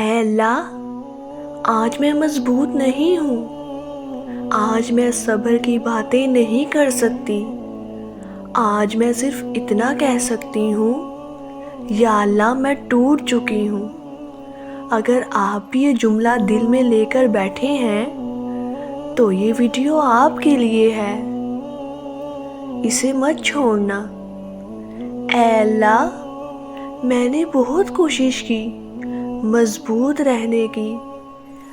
اے اللہ، آج میں مضبوط نہیں ہوں۔ آج میں صبر کی باتیں نہیں کر سکتی۔ آج میں صرف اتنا کہہ سکتی ہوں، یا اللہ میں ٹوٹ چکی ہوں۔ اگر آپ بھی یہ جملہ دل میں لے کر بیٹھے ہیں تو یہ ویڈیو آپ کے لیے ہے۔ اسے مت چھوڑنا۔ اے اللہ، میں نے بہت کوشش کی مضبوط رہنے کی۔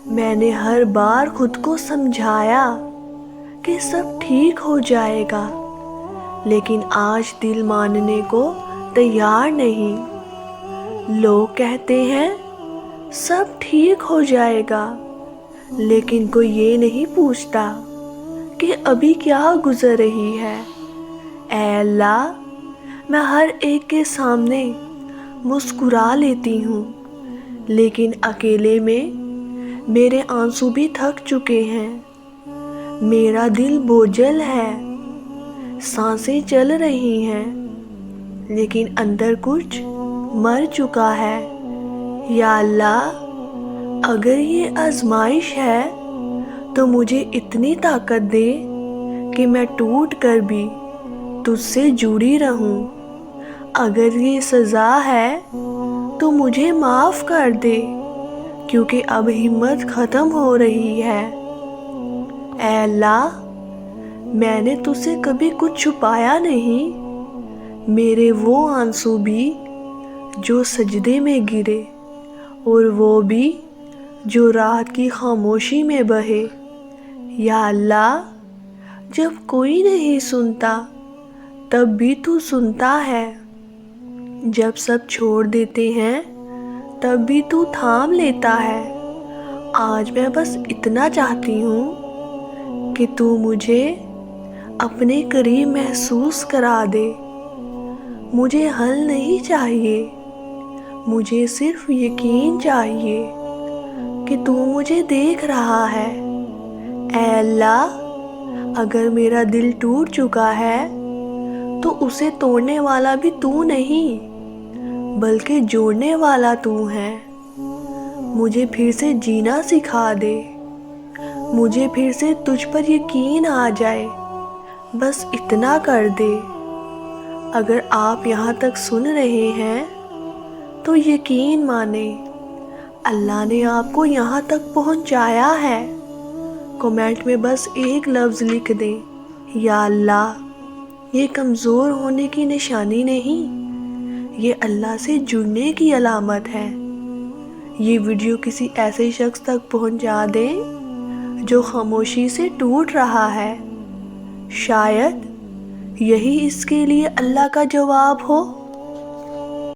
میں نے ہر بار خود کو سمجھایا کہ سب ٹھیک ہو جائے گا، لیکن آج دل ماننے کو تیار نہیں۔ لوگ کہتے ہیں سب ٹھیک ہو جائے گا، لیکن کوئی یہ نہیں پوچھتا کہ ابھی کیا گزر رہی ہے۔ اے اللہ، میں ہر ایک کے سامنے مسکرا لیتی ہوں، لیکن اکیلے میں میرے آنسو بھی تھک چکے ہیں۔ میرا دل بوجھل ہے، سانسیں چل رہی ہیں، لیکن اندر کچھ مر چکا ہے۔ یا اللہ، اگر یہ آزمائش ہے تو مجھے اتنی طاقت دے کہ میں ٹوٹ کر بھی تجھ سے جڑی رہوں۔ اگر یہ سزا ہے تو مجھے معاف کر دے، کیونکہ اب ہمت ختم ہو رہی ہے۔ اے اللہ، میں نے تجھ سے کبھی کچھ چھپایا نہیں۔ میرے وہ آنسو بھی جو سجدے میں گرے، اور وہ بھی جو رات کی خاموشی میں بہے۔ یا اللہ، جب کوئی نہیں سنتا تب بھی تو سنتا ہے۔ جب سب چھوڑ دیتے ہیں تب بھی تو تھام لیتا ہے۔ آج میں بس اتنا چاہتی ہوں کہ تو مجھے اپنے قریب محسوس کرا دے۔ مجھے حل نہیں چاہیے، مجھے صرف یقین چاہیے کہ تو مجھے دیکھ رہا ہے۔ اے اللہ، اگر میرا دل ٹوٹ چکا ہے تو اسے توڑنے والا بھی تو نہیں، بلکہ جوڑنے والا تو ہے۔ مجھے پھر سے جینا سکھا دے، مجھے پھر سے تجھ پر یقین آ جائے، بس اتنا کر دے۔ اگر آپ یہاں تک سن رہے ہیں تو یقین مانیں، اللہ نے آپ کو یہاں تک پہنچایا ہے۔ کمنٹ میں بس ایک لفظ لکھ دیں، یا اللہ۔ یہ کمزور ہونے کی نشانی نہیں، یہ اللہ سے جڑنے کی علامت ہے۔ یہ ویڈیو کسی ایسے شخص تک پہنچا دیں جو خاموشی سے ٹوٹ رہا ہے۔ شاید یہی اس کے لیے اللہ کا جواب ہو۔